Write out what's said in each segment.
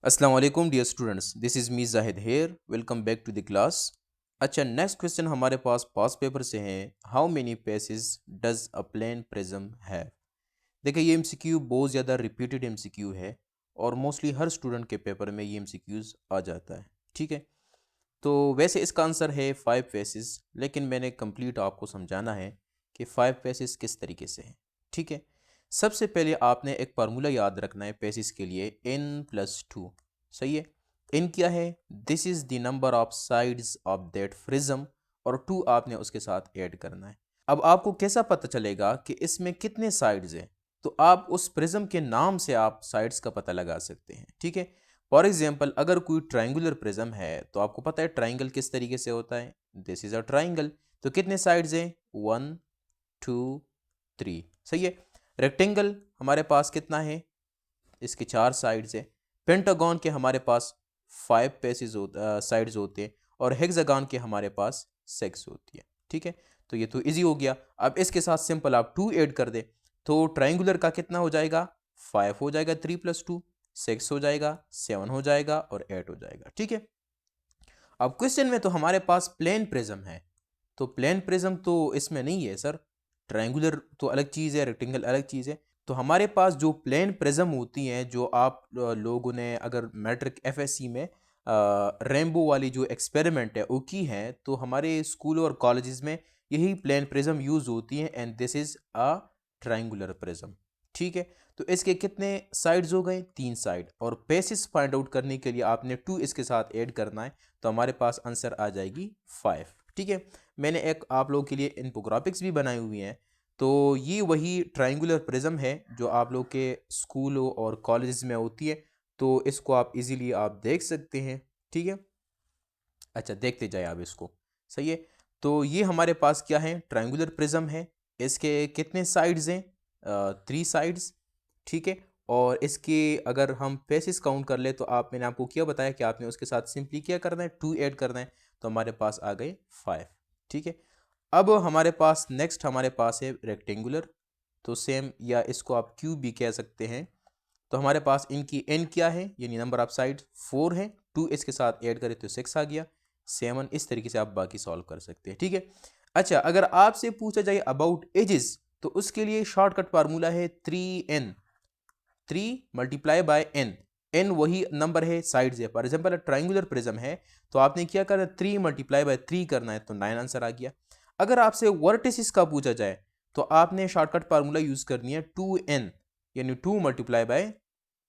अस्सलाम वालेकुम dear students, this is me Zahid here. Welcome back to the class. अच्छा, next question हमारे पास पास पेपर से है। How many faces does a plane prism have. देखिए, ये एमसीक्यू बहुत ज़्यादा रिपीटेड एमसीक्यू है और मोस्टली हर स्टूडेंट के पेपर में ये एमसीक्यूज़ आ जाता है। ठीक है, तो वैसे इसका आंसर है 5 फेसेस, लेकिन मैंने कंप्लीट आपको समझाना है कि 5 फेसेस किस तरीके से हैं। ठीक है, सबसे पहले आपने एक फार्मूला याद रखना है पेसिस के लिए, n+2। सही है, n क्या है? This is the number of sides of that prism, और 2 आपने उसके साथ ऐड करना है। अब आपको कैसा पता चलेगा कि इसमें कितने साइड्स हैं? तो आप उस प्रिज्म के नाम से आप साइड्स का पता लगा सकते हैं। ठीक है, फॉर एग्जाम्पल अगर कोई ट्राइंगुलर प्रिज्म है तो आपको पता है ट्राइंगल किस तरीके से होता है। दिस इज अ ट्राइंगल, तो कितने साइड्स हैं? 1 2 3। सही है। रेक्टेंगल हमारे पास कितना है? इसके 4 साइड्स है। पेंटागन के हमारे पास 5 साइड्स होते हैं, और हेक्सागन के हमारे पास 6 होती है। ठीक है, तो ये तो इजी हो गया। अब इसके साथ सिंपल आप 2 ऐड कर दे, तो ट्राइंगुलर का कितना हो जाएगा? 5 हो जाएगा, 3+2 6 हो जाएगा, 7 हो जाएगा और 8 हो जाएगा। ठीक है, अब क्वेश्चन में तो हमारे पास प्लेन प्रिज्म है, तो प्लेन प्रिज्म तो इसमें नहीं है सर। ट्रायंगुलर तो अलग चीज़ है, रेक्टेंगल अलग चीज़ है। तो हमारे पास जो प्लेन प्रिज्म होती हैं, जो आप लोगों ने अगर मैट्रिक एफएससी में रेनबो वाली जो एक्सपेरिमेंट है वो की है, तो हमारे स्कूल और कॉलेजेस में यही प्लेन प्रिज्म यूज़ होती हैं, and this is a triangular prism. ठीक है, तो इसके कितने साइड्स हो गए? 3 साइड, और बेसिस फाइंड आउट करने के लिए आपने 2 इसके साथ ऐड करना है, तो हमारे पास आंसर आ जाएगी 5। ठीक है, मैंने एक आप लोगों के लिए इन्फोग्राफिक्स भी बनाई हुई हैं। तो ये वही ट्रायंगुलर प्रिज्म है जो आप लोग के स्कूलों और कॉलेज में होती है, तो इसको आप इजीली आप देख सकते हैं। ठीक है, अच्छा देखते जाए आप इसको। सही है, तो ये हमारे पास क्या है? ट्रायंगुलर प्रिज्म है। इसके कितने साइड्स हैं? 3 साइड्स। ठीक है, और इसके अगर हम फेसिस काउंट कर ले, तो मैंने आपको क्या बताया कि आपने उसके साथ सिंपली क्या करना है? 2 ऐड करना है, तो हमारे पास आ गए 5। ठीक है, अब हमारे पास नेक्स्ट हमारे पास है रेक्टेंगुलर, तो सेम, या इसको आप क्यूब भी कह सकते हैं। तो हमारे पास इनकी एन क्या है, यानी नंबर ऑफ साइड 4 है। 2 इसके साथ ऐड करें तो 6 आ गया, 7। इस तरीके से आप बाकी सॉल्व कर सकते हैं। ठीक है, अच्छा अगर आपसे पूछा जाए अबाउट एजेस, तो उसके लिए शॉर्टकट फार्मूला है 3n, 3 × n वही नंबर है, साइड्स है। फॉर एग्जाम्पल ट्राइंगुलर प्रिज्म है, तो आपने क्या करना है? 3 × 3 करना है, तो 9 आंसर आ गया। अगर आपसे वर्टिसिस का पूछा जाए, तो आपने शॉर्टकट फार्मूला यूज करनी है 2n, यानी 2 ×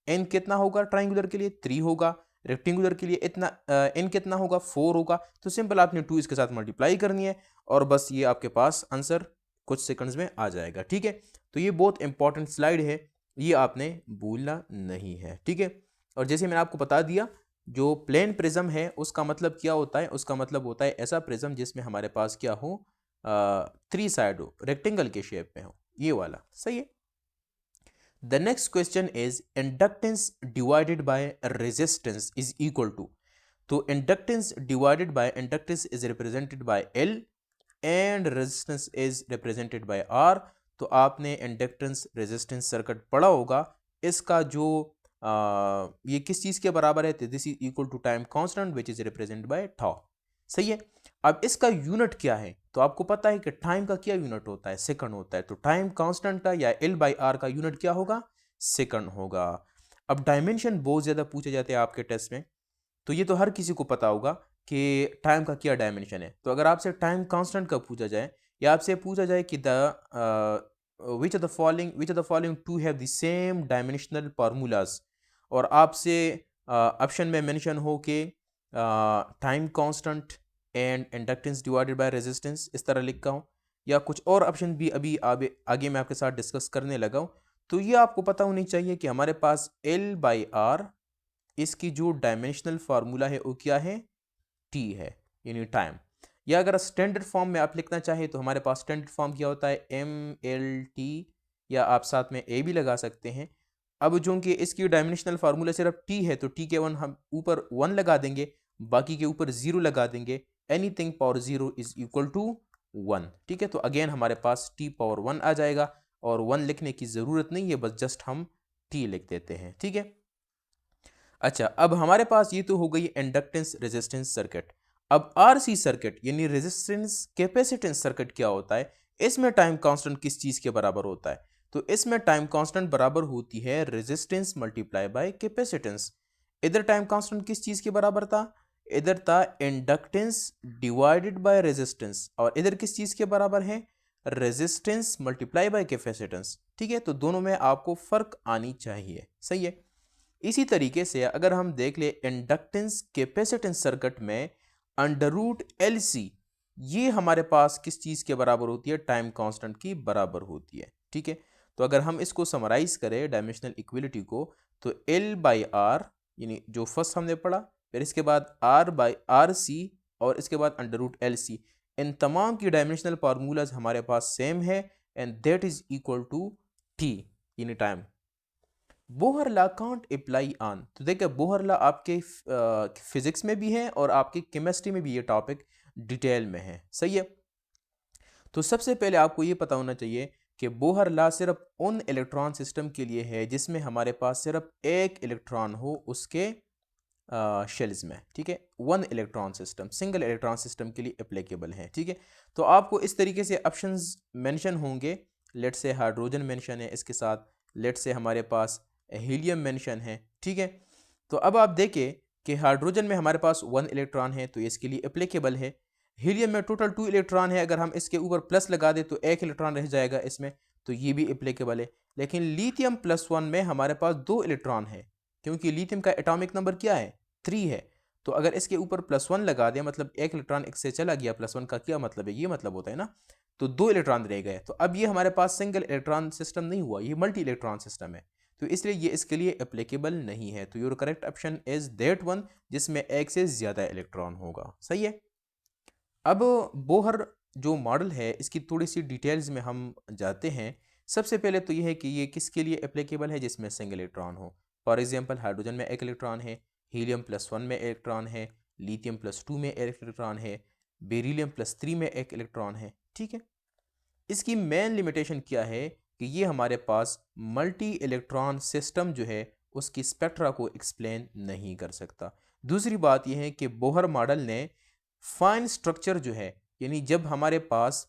n कितना होगा? ट्राइंगुलर के लिए 3 होगा, रेक्टेंगुलर के लिए इतना n कितना होगा? 4 होगा। तो सिंपल आपने 2 इसके साथ मल्टीप्लाई करनी है, और बस ये आपके पास आंसर कुछ सेकंड्स में आ जाएगा। ठीक है, तो ये बहुत इंपॉर्टेंट स्लाइड है, ये आपने भूलना नहीं है। ठीक है, और जैसे मैंने आपको बता दिया, जो प्लेन प्रिज्म है उसका मतलब क्या होता है? उसका मतलब होता है ऐसा प्रिज्म जिसमें हमारे पास क्या हो? 3 साइड हो, रेक्टेंगल के शेप में हो, ये वाला। सही है। The next question is inductance divided by resistance is equal to। तो inductance divided by inductance is represented by L and resistance is represented by R। तो आपने inductance resistance सर्किट पढ़ा होगा। इसका जो ये किस चीज़ के बराबर है? This is equal to time constant which is represented by tau। सही है, अब इसका यूनिट क्या है? तो आपको पता है कि टाइम का क्या यूनिट होता है? सेकंड होता है। तो टाइम कांस्टेंट का या L/R का यूनिट क्या होगा? सेकंड होगा। अब डायमेंशन बहुत ज़्यादा पूछे जाते हैं आपके टेस्ट में, तो ये तो हर किसी को पता होगा कि टाइम का क्या डायमेंशन है। तो अगर आपसे टाइम कांस्टेंट का पूछा जाए, या आपसे पूछा जाए कि the which of the following two have the same dimensional formulas, और आपसे ऑप्शन में मेंशन हो कि time constant and inductance divided by resistance, इस तरह लिखा हूँ, या कुछ और ऑप्शन भी अभी आगे मैं आपके साथ डिस्कस करने लगा हूँ, तो ये आपको पता होनी चाहिए कि हमारे पास L/R, इसकी जो डायमेंशनल फार्मूला है वो क्या है? टी है, यानी टाइम। या अगर स्टैंडर्ड फॉर्म में आप लिखना चाहें, तो हमारे पास स्टैंडर्ड फॉर्म क्या होता है? MLT, या आप साथ में ए भी लगा सकते हैं। अब जो कि इसकी डायमेंशनल फार्मूला सिर्फ टी है, तो टी के हम ऊपर 1 लगा देंगे, बाकी के ऊपर 0 लगा देंगे। Anything power 0 is equal to 1। ठीक है, तो अगेन हमारे पास टी पावर 1 आ जाएगा, और 1 लिखने की ज़रूरत नहीं है, बस जस्ट हम टी लिख देते हैं। ठीक है, अच्छा, अब हमारे पास ये तो हो गई इंडक्टेंस रेजिस्टेंस सर्किट। अब आरसी सर्किट यानी रेजिस्टेंस कैपेसिटेंस सर्किट क्या होता है? इसमें टाइम कांस्टेंट किस चीज के बराबर होता है? तो इसमें टाइम कांस्टेंट बराबर होती है रेजिस्टेंस मल्टीप्लाई बाय कैपेसिटेंस। इधर टाइम कांस्टेंट किस चीज के बराबर था? इधर था इंडक्टेंस डिवाइडेड बाय रेजिस्टेंस, और इधर किस चीज के बराबर है? Resistance multiply by capacitance. ठीक है, तो दोनों में आपको फर्क आनी चाहिए। सही है। इसी तरीके से अगर हम देख ले इंडक्टेंस कैपेसिटेंस सर्किट में अंडर रूट एल सी, ये हमारे पास किस चीज के बराबर होती है? टाइम कांस्टेंट की बराबर होती है। ठीक है, तो अगर हम इसको समराइज करें डायमेंशनल इक्विलिटी को, तो एल बाई आर यानी जो फर्स्ट हमने पढ़ा, फिर इसके बाद आर बाई आर सी, और इसके बाद अंडर रूट एल सी, इन तमाम की डायमेंशनल फार्मूलाज हमारे पास सेम है, and that is equal to T यानी time. Bohr law can't apply on, तो देखिए बोहर ला आपके फिजिक्स में भी है और आपकी केमिस्ट्री में भी ये टॉपिक डिटेल में है। सही है। तो सबसे पहले आपको ये पता होना चाहिए कि बोहर ला सिर्फ उन इलेक्ट्रॉन सिस्टम के लिए है जिसमें हमारे पास सिर्फ एक इलेक्ट्रॉन हो उसके शेल्स में। ठीक है, one electron system, single electron system के लिए एप्लीकेबल है। ठीक है, तो आपको इस तरीके से ऑप्शंस मेंशन होंगे। लेट से हाइड्रोजन मेंशन है इसके साथ, लेट से हमारे पास हीलियम मेंशन है। ठीक है, तो अब आप देखें कि हाइड्रोजन में हमारे पास वन इलेक्ट्रॉन है तो इसके लिए एप्लीकेबल है। हीलियम में टोटल टू इलेक्ट्रॉन है, अगर हम इसके ऊपर प्लस लगा दें तो एक इलेक्ट्रॉन रह जाएगा इसमें, तो ये भी एप्लीकेबल है। लेकिन लिथियम प्लस वन में हमारे पास दो इलेक्ट्रॉन है, क्योंकि लिथियम का एटॉमिक नंबर क्या है? 3 है। तो अगर इसके ऊपर प्लस वन लगा दें, मतलब एक इलेक्ट्रॉन इससे चला गया, प्लस वन का क्या मतलब है? ये मतलब होता है ना, तो दो इलेक्ट्रॉन रह गए। तो अब ये हमारे पास सिंगल इलेक्ट्रॉन सिस्टम नहीं हुआ, ये मल्टी इलेक्ट्रॉन सिस्टम है, तो इसलिए ये इसके लिए एप्लीकेबल नहीं है। तो your correct option is that one जिसमें एक से ज़्यादा इलेक्ट्रॉन होगा। सही है। अब बोहर जो मॉडल है इसकी थोड़ी सी डिटेल्स में हम जाते हैं। सबसे पहले तो ये है कि ये किसके लिए एप्लीकेबल है? जिसमें सिंगल इलेक्ट्रॉन हो। फॉर एग्जांपल हाइड्रोजन में एक इलेक्ट्रॉन है, हीलियम प्लस वन में इलेक्ट्रॉन है, लिथियम प्लस टू में एक इलेक्ट्रॉन है, बेरिलियम प्लस थ्री में एक इलेक्ट्रॉन है। ठीक है, इसकी मेन लिमिटेशन क्या है कि ये हमारे पास मल्टी इलेक्ट्रॉन सिस्टम जो है उसकी स्पेक्ट्रा को एक्सप्लेन नहीं कर सकता। दूसरी बात यह है कि बोहर मॉडल ने फाइन स्ट्रक्चर जो है, यानी जब हमारे पास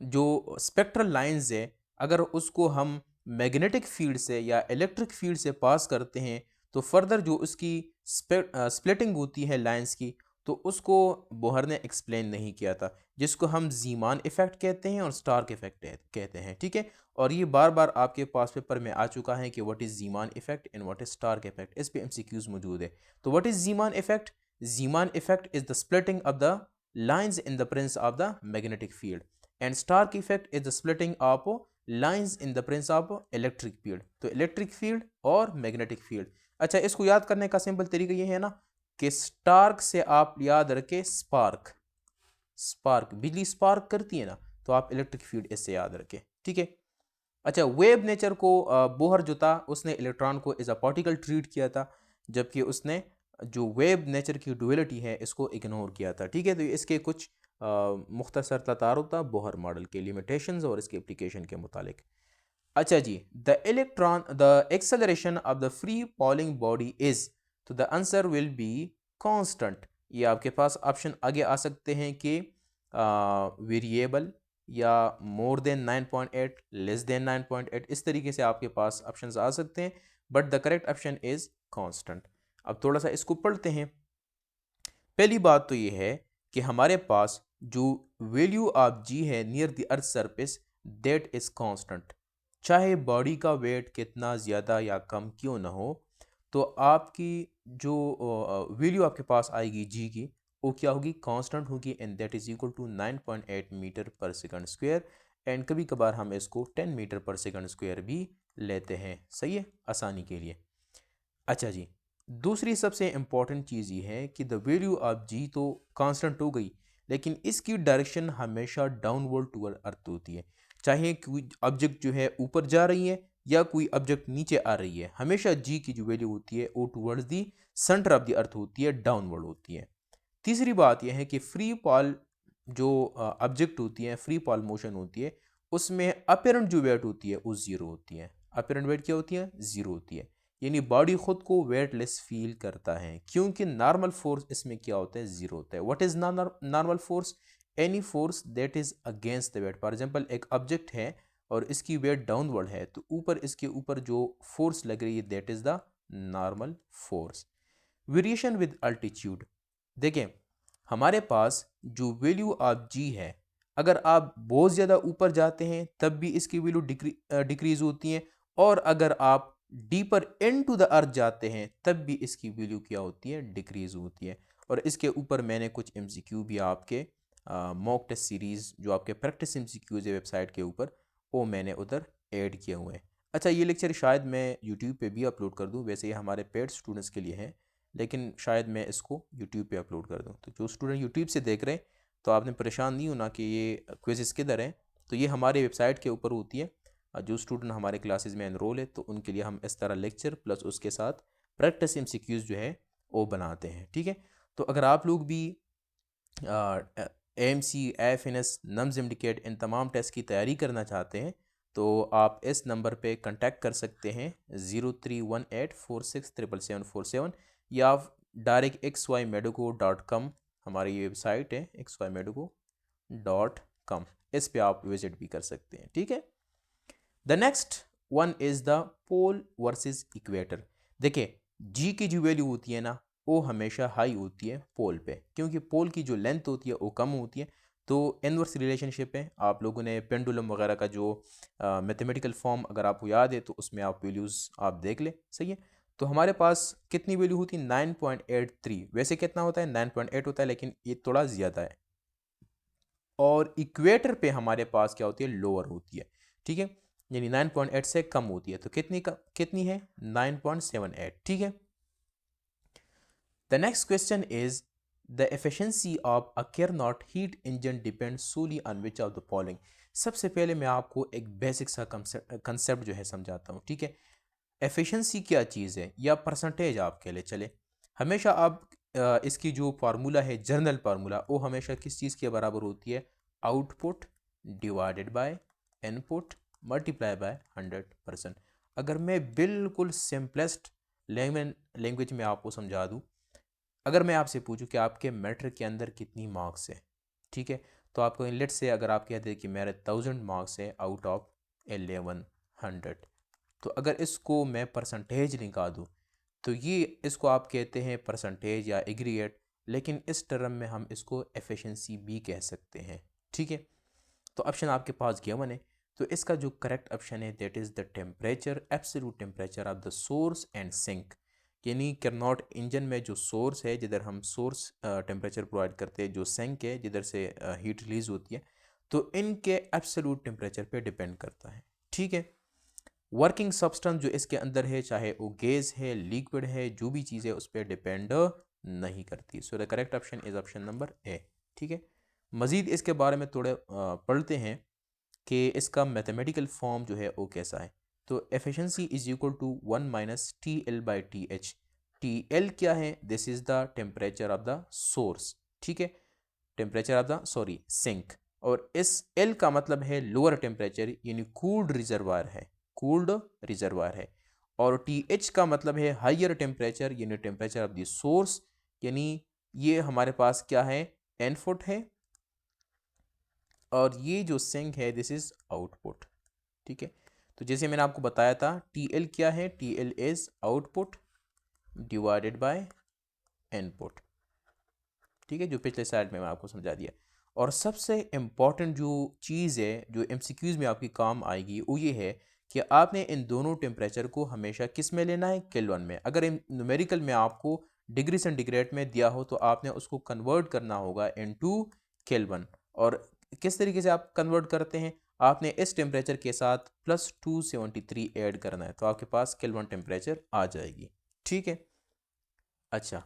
जो स्पेक्ट्रल लाइंस है, अगर उसको हम मैग्नेटिक फील्ड से या इलेक्ट्रिक फील्ड से पास करते हैं तो फर्दर जो उसकी स्प्लिटिंग होती है लाइंस की, तो उसको बोहर ने एक्सप्लेन नहीं किया था, जिसको हम जीमान इफेक्ट कहते हैं और स्टार्क इफेक्ट कहते हैं। ठीक है, और ये बार बार आपके पास पेपर में आ चुका है कि what is Zeeman effect and what is Stark effect, इस पे एमसीक्यूज मौजूद है। तो what is Zeeman effect? Zeeman effect is the splitting of the lines in the presence of the magnetic field, and Stark effect is the splitting of lines in the presence of electric field. तो electric field और magnetic field. अच्छा, इसको याद करने का simple तरीका ये है ना कि स्टार्क से आप याद रखें स्पार्क, स्पार्क बिजली स्पार्क करती है ना, तो आप इलेक्ट्रिक फील्ड इससे याद रखें। ठीक है। अच्छा, वेव नेचर को बोहर जो था उसने इलेक्ट्रॉन को एज अ पार्टिकल ट्रीट किया था, जबकि उसने जो वेव नेचर की डुअलिटी है इसको इग्नोर किया था। ठीक है, तो इसके कुछ मुख्तसर ततारुफ था बोहर मॉडल के लिमिटेशंस और इसके एप्लीकेशन के मुतालिक। अच्छा जी, the acceleration of the free falling body is, तो the answer will be constant. ये आपके पास ऑप्शन आगे आ सकते हैं कि वेरिएबल या मोर देन 9.8, लेस देन 9.8, इस तरीके से आपके पास ऑप्शंस आ सकते हैं, but the correct option is constant. अब थोड़ा सा इसको पढ़ते हैं। पहली बात तो ये है कि हमारे पास जो वैल्यू ऑफ जी है near the earth surface, that is constant. चाहे बॉडी का वेट कितना ज़्यादा या कम क्यों ना हो, तो आपकी जो वैल्यू आपके पास आएगी जी की, वो क्या होगी? कांस्टेंट होगी, and that is equal to 9.8 metre per second square, and कभी कभार हम इसको 10 मीटर पर सेकंड स्क्वायर भी लेते हैं। सही है, आसानी के लिए। अच्छा जी, दूसरी सबसे इम्पॉर्टेंट चीज़ ये है कि द वैल्यू ऑफ जी तो कांस्टेंट हो गई, लेकिन इसकी डायरेक्शन हमेशा डाउनवर्ड टूवर्ड अर्थ होती है। चाहे कोई ऑब्जेक्ट जो है ऊपर जा रही है या कोई ऑब्जेक्ट नीचे आ रही है, हमेशा जी की जो वैल्यू होती है वो towards the centre of the earth होती है, डाउनवर्ड होती है। तीसरी बात यह है कि फ्री फॉल जो ऑब्जेक्ट होती है, फ्री फॉल मोशन होती है, उसमें अपीरेंट जो वेट होती है वो ज़ीरो होती है। अपीरेंट वेट क्या होती है? ज़ीरो होती है। यानी बॉडी खुद को वेटलेस फील करता है, क्योंकि नॉर्मल फोर्स इसमें क्या होता है, ज़ीरो होता है। What is normal force? Any force that is against the weight. For example एक ऑब्जेक्ट है और इसकी वेट डाउनवर्ड है, तो ऊपर इसके ऊपर जो फोर्स लग रही है that is the normal force. Variation with altitude, देखें हमारे पास जो वैल्यू ऑफ जी है, अगर आप बहुत ज़्यादा ऊपर जाते हैं तब भी इसकी वैल्यू डिक्रीज होती है, और अगर आप डीपर इनटू द अर्थ जाते हैं तब भी इसकी वैल्यू क्या होती है, डिक्रीज होती है। और इसके ऊपर मैंने कुछ एमसीक्यू भी आपके मॉक टेस्ट सीरीज़ जो आपके प्रैक्टिस एमसीक्यूज है वेबसाइट के ऊपर, वो मैंने उधर ऐड किए हुए हैं। अच्छा, ये लेक्चर शायद मैं यूट्यूब पे भी अपलोड कर दूँ, वैसे ये हमारे पेड स्टूडेंट्स के लिए है, लेकिन शायद मैं इसको यूट्यूब पे अपलोड कर दूँ। तो जो स्टूडेंट यूट्यूब से देख रहे हैं तो आपने परेशान नहीं होना कि ये क्विज़ेस किधर हैं, तो ये हमारे वेबसाइट के ऊपर होती है। जो स्टूडेंट हमारे क्लासेस में एनरोल है तो उनके लिए हम इस तरह लेक्चर प्लस उसके साथ प्रैक्टिस एमसीक्यूज़ जो है वो बनाते हैं, ठीक है। तो अगर आप लोग भी AMC, AFNS, नम्स इंडिकेट इन तमाम टेस्ट की तैयारी करना चाहते हैं तो आप इस नंबर पे कांटेक्ट कर सकते हैं 0318467747, या आप डायरेक्ट xymeduco.com, हमारी ये वेबसाइट है xymeduco.com, इस पे आप विजिट भी कर सकते हैं, ठीक है। The next one is the pole versus equator. देखिए जी की जो वैल्यू होती है ना वो हमेशा हाई होती है पोल पे, क्योंकि पोल की जो लेंथ होती है वो कम होती है। तो इनवर्स रिलेशनशिप है, आप लोगों ने पेंडुलम वगैरह का जो मैथमेटिकल फॉर्म अगर आपको याद है तो उसमें आप वैल्यूज़ आप देख लें, सही है। तो हमारे पास कितनी वैल्यू होती है, 9.83। वैसे कितना होता है, 9.8 होता है, लेकिन ये थोड़ा ज़्यादा है। और इक्वेटर पे हमारे पास क्या होती है, लोअर होती है, ठीक है, यानी 9.8 से कम होती है। तो कितनी है, 9.78, ठीक है। The next question is the efficiency of a Carnot heat engine depend solely on which of the following. सबसे पहले मैं आपको एक बेसिक सा कंसेप्ट जो है समझाता हूँ, ठीक है। एफिशिएंसी क्या चीज़ है या परसेंटेज आपके लिए चले, हमेशा आप इसकी जो फार्मूला है, जर्नल फार्मूला, वो हमेशा किस चीज़ के बराबर होती है, output divided by input multiply by 100%। अगर मैं बिल्कुल सिंपलेस्ट लैंग्वेज में आपको समझा दूँ, अगर मैं आपसे पूछूं कि आपके मैट्रिक के अंदर कितनी मार्क्स है, ठीक है, तो आपको लेट से अगर आप कहते हैं कि मेरे 1000 मार्क्स है आउट ऑफ 1100, तो अगर इसको मैं परसेंटेज निकाल दूँ तो ये इसको आप कहते हैं परसेंटेज या एग्रीगेट, लेकिन इस टर्म में हम इसको एफिशिएंसी भी कह सकते हैं, ठीक है। तो ऑप्शन आपके पास गिवन है, तो इसका जो करेक्ट ऑप्शन है that is the temperature, absolute temperature of the source and sink. यानी Carnot इंजन में जो सोर्स है जिधर हम सोर्स टेम्परेचर प्रोवाइड करते हैं, जो सिंक है जिधर से हीट रिलीज होती है, तो इनके एब्सोल्यूट टेम्परेचर पे डिपेंड करता है, ठीक है। वर्किंग सब्सटेंस जो इसके अंदर है, चाहे वो गैस है, लिक्विड है, जो भी चीज़ है उस पर डिपेंड नहीं करती। So the correct option is option number A, ठीक है। मज़ीद इसके बारे में थोड़े पढ़ते हैं कि इसका मैथमेटिकल फॉर्म जो है वो कैसा है। तो efficiency is equal to 1 minus T L by T H. T L क्या है, this is the temperature of the source, ठीक है, temperature of the sorry sink, और इस एल का मतलब है लोअर टेम्परेचर यानी कूल्ड रिजर्वायर है, कूल्ड रिजर्वायर है। और टी एच का मतलब है हाइयर टेम्परेचर यानी टेम्परेचर ऑफ द सोर्स, यानी ये हमारे पास क्या है, इनपुट है, और ये जो सिंक है दिस इज आउटपुट, ठीक है। तो जैसे मैंने आपको बताया था टी एल क्या है, T L is output divided by input, ठीक है, जो पिछले स्लाइड में मैं आपको समझा दिया। और सबसे इम्पॉर्टेंट जो चीज़ है जो एमसीक्यूज़ में आपकी काम आएगी वो ये है कि आपने इन दोनों टेम्परेचर को हमेशा किस में लेना है, केल्विन में। अगर न्यूमेरिकल में आपको डिग्री सेंटीग्रेड में दिया हो तो आपने उसको कन्वर्ट करना होगा इनटू केल्विन। और किस तरीके से आप कन्वर्ट करते हैं, आपने इस टेम्परेचर के साथ +273 ऐड करना है तो आपके पास केल्विन टेम्परेचर आ जाएगी, ठीक है। अच्छा,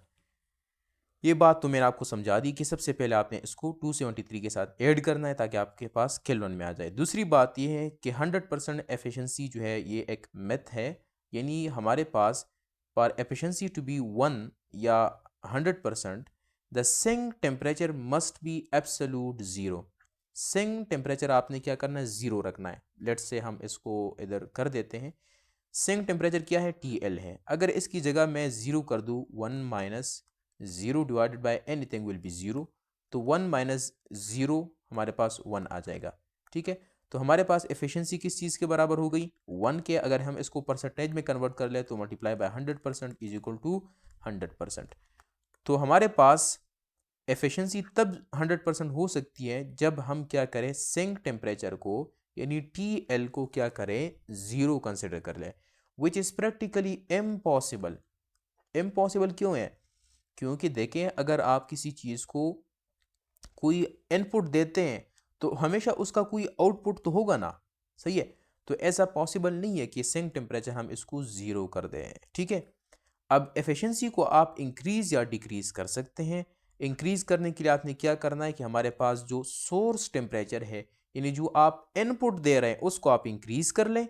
ये बात तो मैंने आपको समझा दी कि सबसे पहले आपने इसको 273 के साथ ऐड करना है ताकि आपके पास केल्विन में आ जाए। दूसरी बात ये है कि 100% एफिशिएंसी जो है ये एक मिथ है, यानी हमारे पास फॉर एफिशिएंसी टू बी 1 या 100% the sink temperature must be absolute zero. Sink temperature आपने क्या करना है, ज़ीरो रखना है। लेट्स से हम इसको इधर कर देते हैं, सिंक टेम्परेचर क्या है, TL है। अगर इसकी जगह मैं 0 कर दूँ, 1 minus 0 divided by anything will be 0, तो 1 माइनस 0 हमारे पास 1 आ जाएगा। ठीक है, तो हमारे पास एफिशिएंसी किस चीज़ के बराबर हो गई, 1 के। अगर हम इसको परसेंटेज में कन्वर्ट कर ले तो multiply by 100% is equal to 100%। तो हमारे पास एफिशिएंसी तब 100% हो सकती है जब हम क्या करें, सिंक टेम्परेचर को यानी TL को क्या करें, 0 कंसिडर कर लें, which is practically impossible. Impossible क्यों है, क्योंकि देखें अगर आप किसी चीज़ को कोई इनपुट देते हैं तो हमेशा उसका कोई आउटपुट तो होगा ना, सही है। तो ऐसा पॉसिबल नहीं है कि सिंक टेम्परेचर हम इसको 0 कर दें। ठीक है, अब एफिशिएंसी को आप इंक्रीज़ या डिक्रीज़ कर सकते हैं। इंक्रीज़ करने के लिए आपने क्या करना है कि हमारे पास जो सोर्स टेम्परेचर है यानी जो आप इनपुट दे रहे हैं उसको आप इंक्रीज़ कर लें,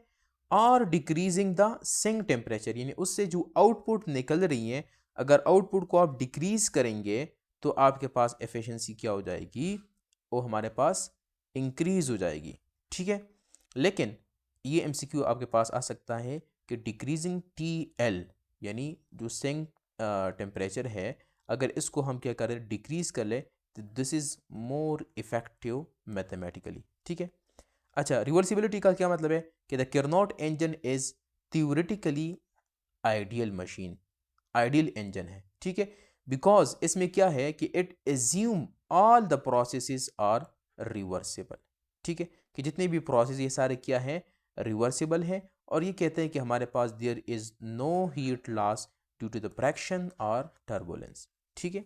और डिक्रीजिंग द सिंक टेम्परेचर यानी उससे जो आउटपुट निकल रही है, अगर आउटपुट को आप डिक्रीज़ करेंगे तो आपके पास एफिशिएंसी क्या हो जाएगी, वो हमारे पास इंक्रीज़ हो जाएगी। ठीक है, लेकिन ये MCQ आपके पास आ सकता है कि डिक्रीजिंग TL यानी जो सिंक टेम्परेचर है, अगर इसको हम क्या करें, डिक्रीज़ कर ले, तो this is more effective mathematically. ठीक है, अच्छा, रिवर्सिबिलिटी का क्या मतलब है कि the Carnot engine is theoretically ideal machine, ideal engine है। ठीक है, बिकॉज इसमें क्या है कि it assume all the processes are reversible. ठीक है, कि जितने भी प्रोसेस ये सारे क्या हैं, रिवर्सिबल हैं, और ये कहते हैं कि हमारे पास there is no heat loss due to the friction और टर्बुलेंस। ठीक है,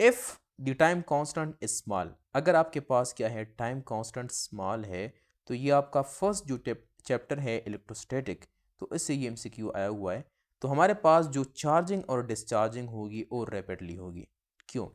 if the time constant is small, अगर आपके पास क्या है, टाइम कांस्टेंट स्मॉल है, तो ये आपका फर्स्ट जो चैप्टर है इलेक्ट्रोस्टैटिक, तो इससे ये MCQ आया हुआ है। तो हमारे पास जो चार्जिंग और डिस्चार्जिंग होगी वो रैपिडली होगी। क्यों,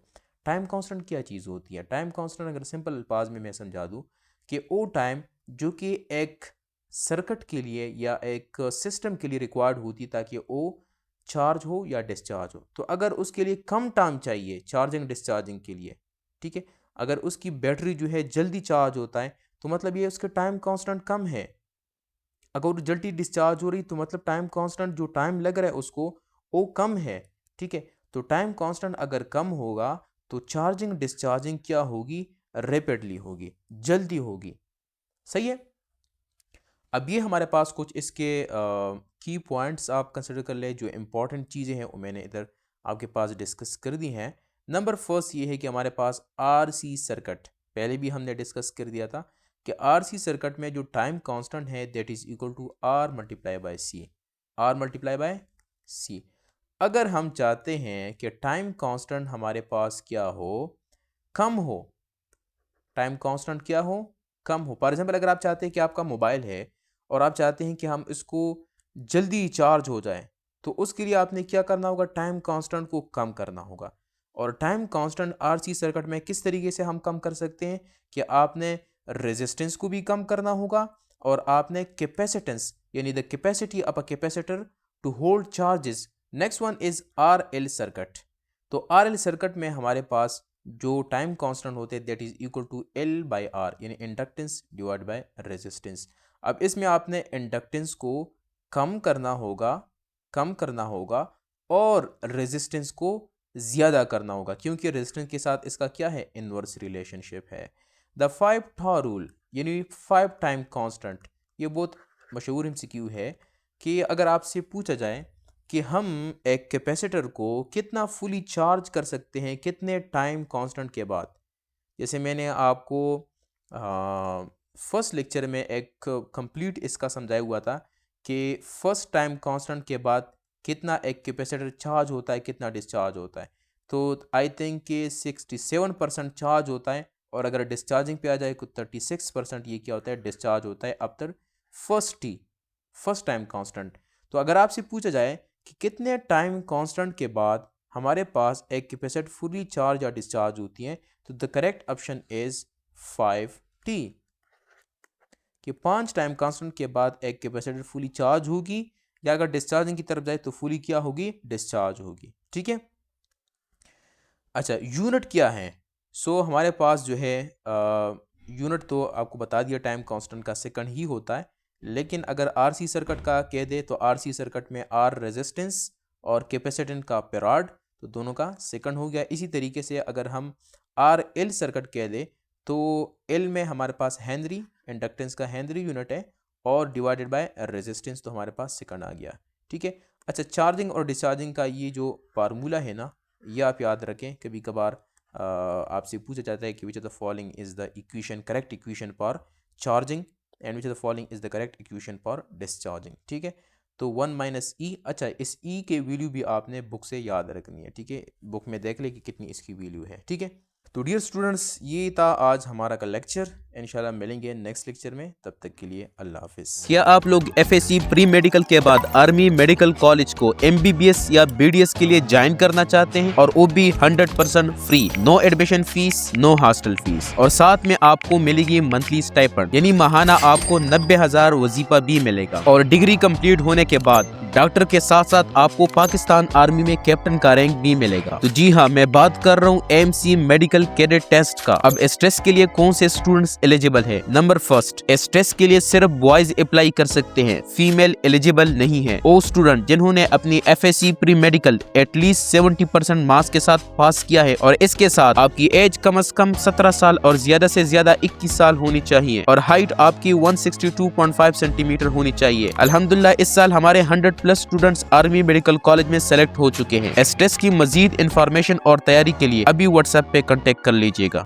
टाइम कांस्टेंट क्या चीज़ होती है, टाइम कांस्टेंट अगर सिंपल अल्फाज में मैं समझा दूँ कि वो टाइम जो कि एक सर्किट के लिए या एक सिस्टम के लिए रिक्वायर्ड होती है ताकि वो चार्ज हो या डिस्चार्ज हो, तो अगर उसके लिए कम टाइम चाहिए चार्जिंग डिस्चार्जिंग के लिए, ठीक है, अगर उसकी बैटरी जो है जल्दी चार्ज होता है तो मतलब ये उसके टाइम कांस्टेंट कम है। अगर वो जल्दी डिस्चार्ज हो रही तो मतलब टाइम कांस्टेंट जो टाइम लग रहा है उसको वो कम है। ठीक है, तो टाइम कांस्टेंट अगर कम होगा तो चार्जिंग डिस्चार्जिंग क्या होगी, रैपिडली होगी, जल्दी होगी। सही है, अब ये हमारे पास कुछ इसके की पॉइंट्स आप कंसिडर कर ले, जो इंपॉर्टेंट चीज़ें हैं वो मैंने इधर आपके पास डिस्कस कर दी हैं। नंबर फर्स्ट ये है कि हमारे पास RC सर्किट, पहले भी हमने डिस्कस कर दिया था कि RC सर्किट में जो टाइम कांस्टेंट है that is equal to R multiply by C, R multiply by C. अगर हम चाहते हैं कि टाइम कांस्टेंट हमारे पास क्या हो, कम हो, टाइम कांस्टेंट क्या हो, कम हो। फॉर एग्जांपल अगर आप चाहते हैं कि आपका मोबाइल है और आप चाहते हैं कि हम इसको जल्दी चार्ज हो जाए, तो उसके लिए आपने क्या करना होगा, टाइम कांस्टेंट को कम करना होगा। और टाइम कांस्टेंट RC सर्किट में किस तरीके से हम कम कर सकते हैं कि आपने रेजिस्टेंस को भी कम करना होगा और आपने कैपेसिटेंस यानी the capacity of a capacitor to hold charges. Next one is RL circuit. तो RL सर्किट में हमारे पास जो टाइम कांस्टेंट होते हैं that is equal to L by R यानी इंडक्टेंस डिवाइड बाय रेजिस्टेंस। अब इसमें आपने इंडक्टेंस को कम करना होगा, कम करना होगा, और रेजिस्टेंस को ज़्यादा करना होगा, क्योंकि रेजिस्टेंस के साथ इसका क्या है, इनवर्स रिलेशनशिप है। द 5 टॉ रूल यानी 5 टाइम कांस्टेंट, ये बहुत मशहूर MCQ है कि अगर आपसे पूछा जाए कि हम एक कैपेसिटर को कितना फुली चार्ज कर सकते हैं कितने टाइम कांस्टेंट के बाद, जैसे मैंने आपको फर्स्ट लेक्चर में एक कंप्लीट इसका समझाया हुआ था कि फर्स्ट टाइम कांस्टेंट के बाद कितना एक कैपेसिटर चार्ज होता है, कितना डिस्चार्ज होता है। तो आई थिंक कि 67% चार्ज होता है, और अगर डिस्चार्जिंग पे आ जाए तो 36% ये क्या होता है, डिस्चार्ज होता है आफ्टर फर्स्ट टाइम कांस्टेंट। तो अगर आपसे पूछा जाए कि कितने टाइम कांस्टेंट के बाद हमारे पास एक कैपेसिटर फुली चार्ज या डिस्चार्ज होती है, तो the correct option is 5t, कि 5 टाइम कांस्टेंट के बाद एक कैपेसिटर फुली चार्ज होगी, या अगर डिस्चार्जिंग की तरफ जाए तो फुली क्या होगी, डिस्चार्ज होगी। ठीक है, अच्छा यूनिट क्या है, हमारे पास जो है यूनिट तो आपको बता दिया टाइम कांस्टेंट का सेकंड ही होता है, लेकिन अगर आरसी सर्किट का कह दे तो आरसी सर्किट में आर रेजिस्टेंस और कैपेसिटेंस का पेराड, तो दोनों का सेकंड हो गया। इसी तरीके से अगर हम आर एल सर्किट कह दे तो एल में हमारे पास हेनरी, इंडक्टेंस का हेनरी यूनिट है, और डिवाइडेड बाय रेजिस्टेंस, तो हमारे पास सेकंड आ गया। ठीक है। अच्छा, चार्जिंग और डिस्चार्जिंग का ये जो फार्मूला है ना, ये आप याद रखें। कभी कभार आपसे पूछा जाता है कि विच of the following is the equation, correct equation for charging, and which of the following is the correct equation for discharging. ठीक है। तो 1 माइनस ई। अच्छा, इस ई के वैल्यू भी आपने बुक से याद रखनी है। ठीक है, बुक में देख ले कि कितनी इसकी वैल्यू है। ठीक है। तो डियर स्टूडेंट्स, ये था आज हमारा का लेक्चर। इंशाल्लाह मिलेंगे नेक्स्ट लेक्चर में, तब तक के लिए अल्लाह हाफिज़। क्या आप लोग एफएससी प्री मेडिकल के बाद आर्मी मेडिकल कॉलेज को एमबीबीएस या बीडीएस के लिए ज्वाइन करना चाहते हैं, और वो भी 100% free, no admission fees, no hostel fees, और साथ में आपको मिलेगी मंथली स्टाइपेंड, यानी माहाना आपको 90,000 वजीफा भी मिलेगा, और डिग्री कंप्लीट होने के बाद डॉक्टर के साथ साथ आपको पाकिस्तान आर्मी में कैप्टन का रैंक भी मिलेगा। तो जी हाँ, मैं बात कर रहा हूँ एमसी मेडिकल कैडेट टेस्ट का। अब इस टेस्ट के लिए कौन से स्टूडेंट्स एलिजिबल है? नंबर फर्स्ट, इस टेस्ट के लिए सिर्फ बॉयज अप्लाई कर सकते हैं, फीमेल एलिजिबल नहीं है। वो स्टूडेंट जिन्होंने अपनी FSc pre medical at least 70% marks के साथ पास किया है, और इसके साथ आपकी एज कम से कम 17 साल और ज्यादा से ज्यादा 21 साल होनी चाहिए, और हाइट आपकी 162.5 सेंटीमीटर होनी चाहिए। अल्हम्दुलिल्लाह इस साल हमारे 100+ स्टूडेंट्स आर्मी मेडिकल कॉलेज में सेलेक्ट हो चुके हैं। इस टेस्ट की मजीद इंफॉर्मेशन और तैयारी के लिए अभी व्हाट्सएप पे कांटेक्ट कर लीजिएगा।